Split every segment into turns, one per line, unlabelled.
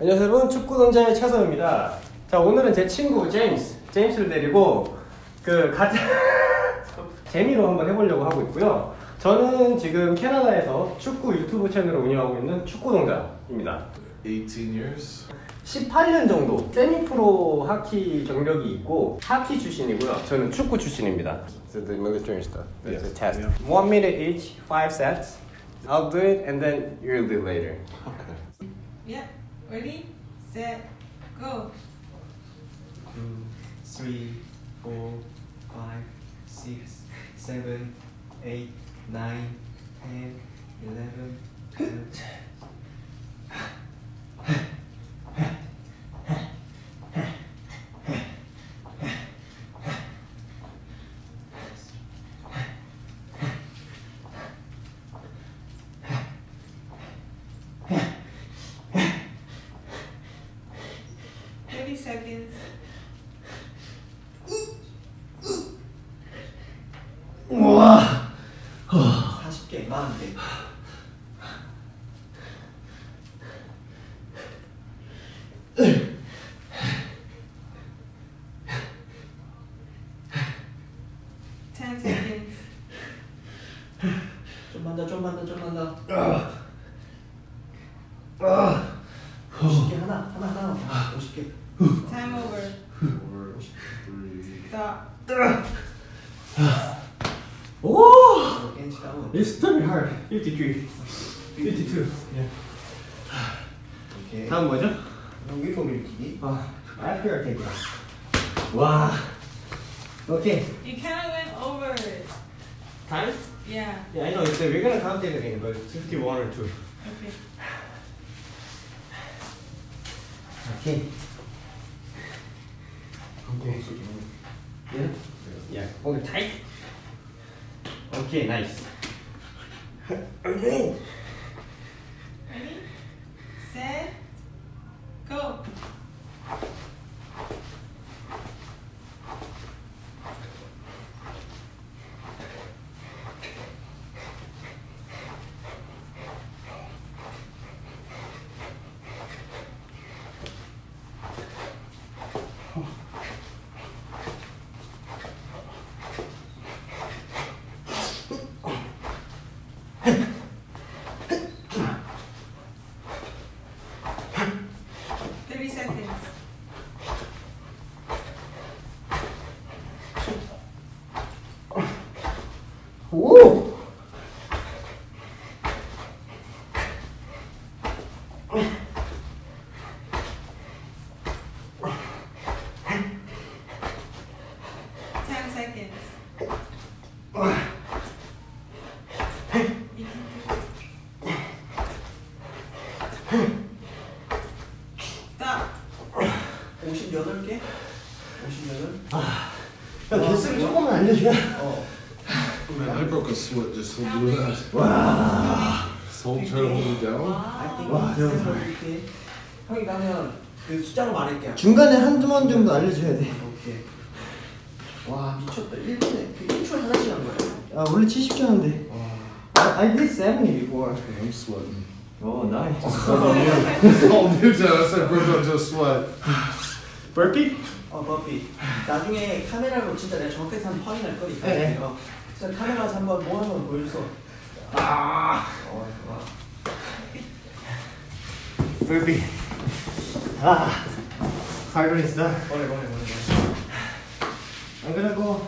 안녕하세요 여러분, 축구동자의 차서입니다. 자, 오늘은 제 친구 제임스를 데리고 가짜 재미로 한번 해보려고 하고 있고요. 저는 지금 캐나다에서 축구 유튜브 채널을 운영하고 있는 축구동자입니다.
18 years.
18년 정도 세미프로 하키 경력이 있고 하키 출신이고요. 저는 축구 출신입니다. So the military stuff. It's a test. 1 minute each, 5 sets. I'll do it and then you'll do later.
Okay.
Yeah. Ready, set, go.
2, 3, 4, 5, 6, 7, 8, 9, 10, 11, 12.
Seconds.
우와
40개, 40개.
Seconds.
좀만 더. 50개 하나. 50개.
Time over.
4, 3.
Stop.
오!
겐지 다운.
It's very hard. 53, 52. Yeah.
오케이.
다음 뭐죠?
위로 밀기.
After I take it out. 와. Okay.
You kind of went over it.
Time?
Yeah.
Yeah, I know. So we're gonna count it again, but 51 or 2.
Okay.
Okay. Okay. Yeah? Yeah. Hold it tight. Okay, nice. Okay.
Ready, set, go.
오!
Seconds. Stop.
58개? 58?
야, 개수를 조금만 알려주면.
Man, I broke a sweat just from doing that.
와.
This whole turn holding down.
I think
와, 대박.
형이 가면 그 숫자로 말할게요.
중간에 한두 번 정도 알려줘야 돼.
오케이. 와, 미쳤다. 1분에 그 1초에 하나씩 한 거야.
아, 원래 70개 하는데. I did 70 before.
I'm sweating.
Oh, nice.
It's all new to us. I broke out into a sweat.
Burpee?
버피. 나중에 카메라로 진짜 내가 정확하게 한번 확인할 거니까.
네.
그래서 카메라에서 한번 뭐 한번 보여줘서.
와. Burpee. hard one is done.
머리.
I'm gonna go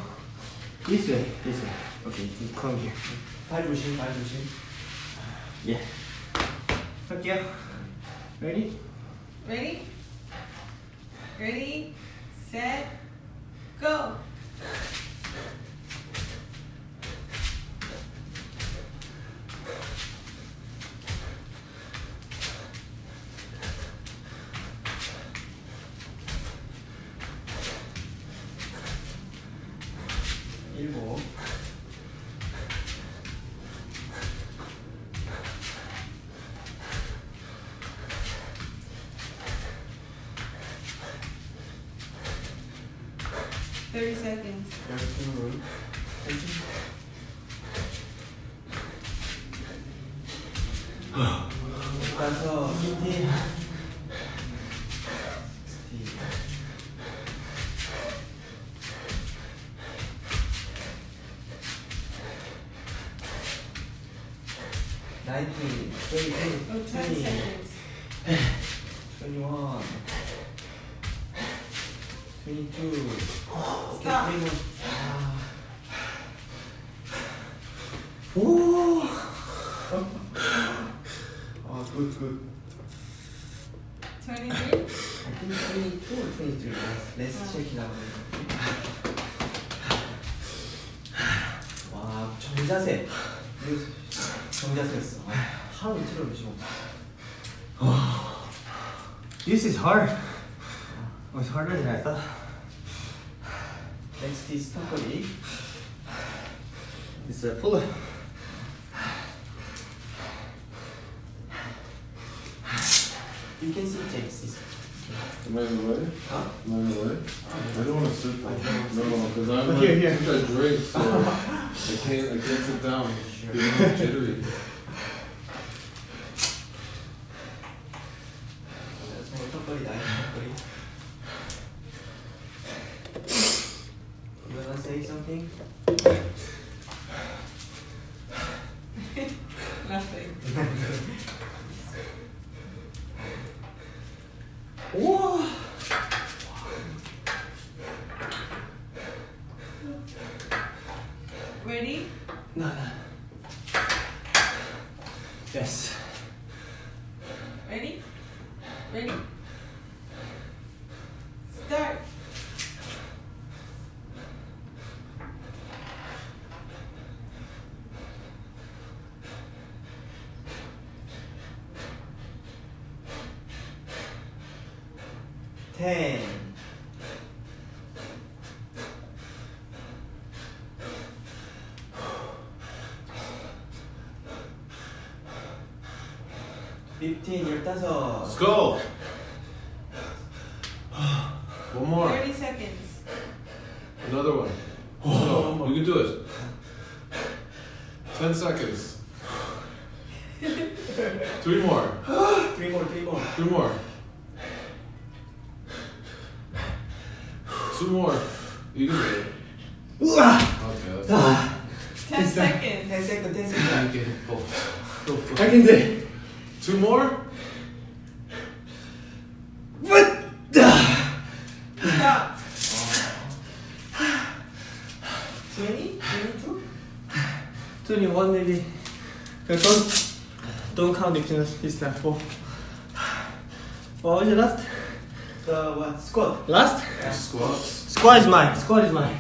this way. Okay, you come here.
발 조심.
Yeah. 할게요. Ready?
Ready, set, go.
일곱.
$30 seconds.
가서 힌트 19, 20,
Oh, 10
20,
seconds.
21, 22.
Stop.
21.
오.
Good.
23.
I think 22 or 23. Let's check it out. 와, 정자세. 이거 정자세였어. 하루 이틀을 보시고.
This is hard. Oh, it's harder than I thought.
Next is 턱걸이.
It's a pull.
You can see James is.
Am I in the way?
Huh?
Am I in the way? I don't want to sit there. No, because I'm
Here,
like,
here.
I think I drink, so I can't sit down.
Sure.
Feeling jittery.
저 턱걸이 나의 턱걸이. You wanna say something?
Nothing.
오.
Ready?
No. Yes.
Ready? Ready? Start.
Ten. Fifteen. 15.
Let's go. One more.
30 seconds.
Another one. No, you can do it. 10 seconds. 3 more.
3 more.
2 more. 2 more. You can do it. Okay, that's
10 seconds.
10 seconds. 10 seconds.
okay.
I can do it.
2 more.
Stop.
20? 22?
21 maybe. Don't count it. It's not full. What was your last?
The what? Squat.
Last?
Squats.
Squat is mine. Squat is mine.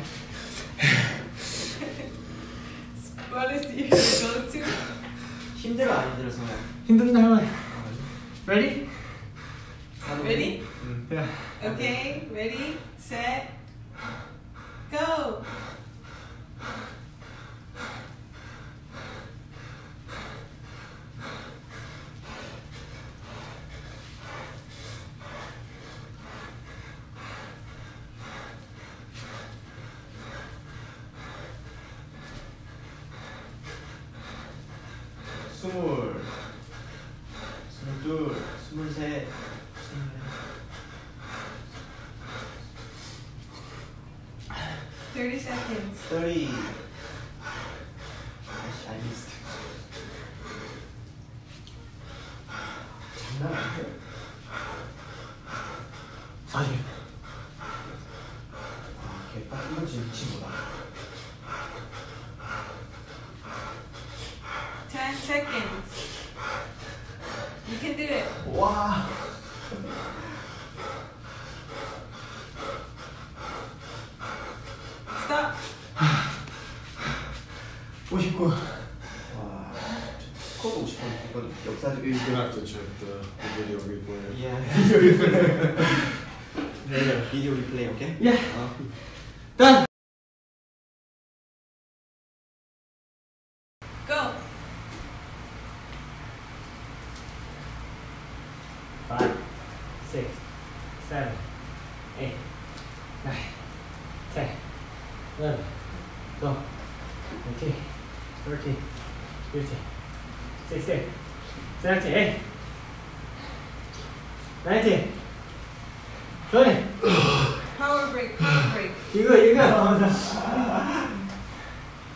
What is your go-to?
힘들어 안 힘들어 정말.
힘들긴 할만해. Ready?
Ready?
Yeah.
Okay. Ready? Set. Go.
스물. 22. 23.
30 seconds.
30. 아씨, I missed. 장난 아니야.
40.
개빡 이건 진짜 미친거다.
10 seconds. You can do it.
와.
Stop.
59.
와. 스코어 50번 이건 역사적.
He's gonna have to check the video replay.
예. 네, 비디오 리플레이 오케이?
Yeah.
어.
Done.
Go.
5, 6, 7, 8, 9, 10, 11, 12, 13, 14, 15, 16, 17, 19, 20.
Power break. Power break.
이거.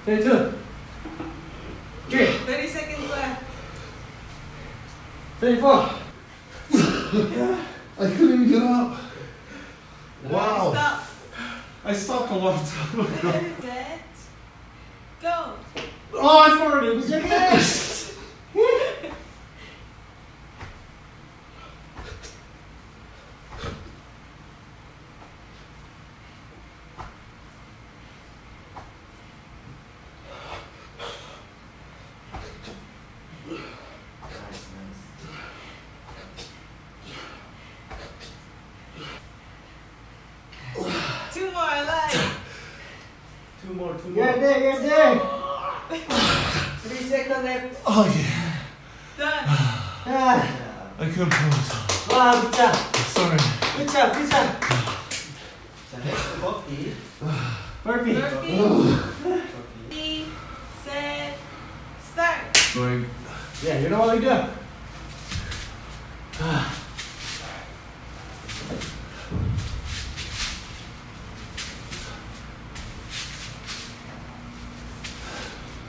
22, 3,
30 seconds left.
24.
I couldn't even get up. Wow.
Stop.
I stopped a long time ago.
Set. Go.
Oh, it's already rejected.
Two more, like.
Two more.
Get there.
3 seconds left.
Oh yeah.
Done.
야,
I couldn't pull myself.
와, 굿자.
Sorry.
굿자.
자, 넥스트 버피.
벌피.
Burpee. Ready, set, start.
Going.
Yeah, you know what we do?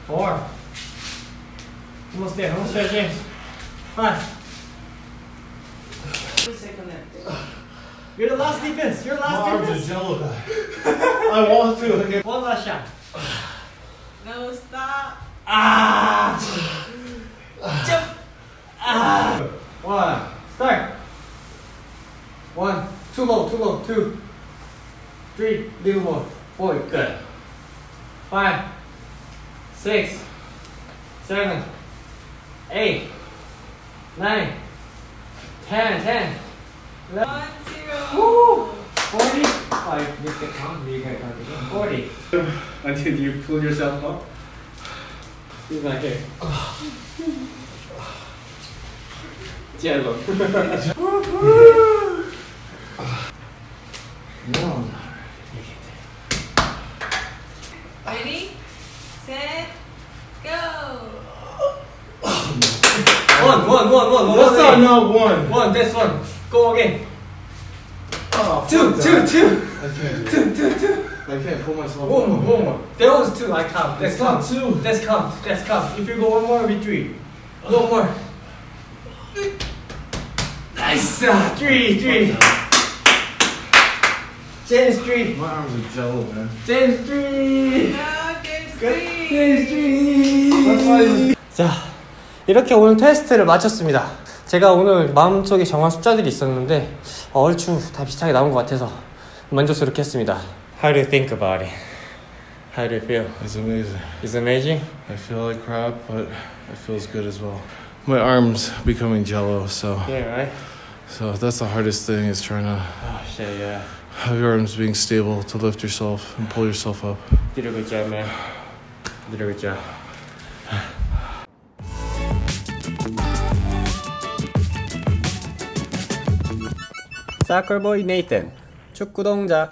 Four. Almost there, James. 5.
3 seconds left.
You're the last defense. You're the
My
last
arms are
defense.
jello guy. I want to. Okay.
One last shot.
No, stop.
Ah! Jump! Ah! 1. Start. 1. Too low. 2. 3. Little more. 4. Good. 5. 6. 7. 8. 9. 10.
1, 0.
Woo! 40. Oh, I missed the count. You can count again. 40. Until you pull yourself up. He's not here. Jello.
No.
Ready, set, go.
One.
That's not not one.
One, this one. Go again.
Oh,
Two.
I can't do it.
Two.
I can't pull myself.
One more. There was 2. I count. Let's
It's not
count.
2.
Let's count. If you go one more, it'll be 3. One more. Nice. 3. James 3.
My arms are jello, man.
James 3.
No, James
James
3.
3. 자, 이렇게 오늘 테스트를 마쳤습니다. 제가 오늘 마음속에 정한 숫자들이 있었는데 얼추 다 비슷하게 나온 것 같아서 만족스럽게 했습니다. How do you think about it? How do you feel?
It's amazing.
It's amazing?
I feel like crap, but it feels good as well. My arms becoming jello, so
Yeah, right?
that's the hardest thing is trying to
Oh shit, yeah.
have your arms being stable to lift yourself and pull yourself up.
Did a good job, man. Did a good job. 사커보이 네이튼 축구 동작.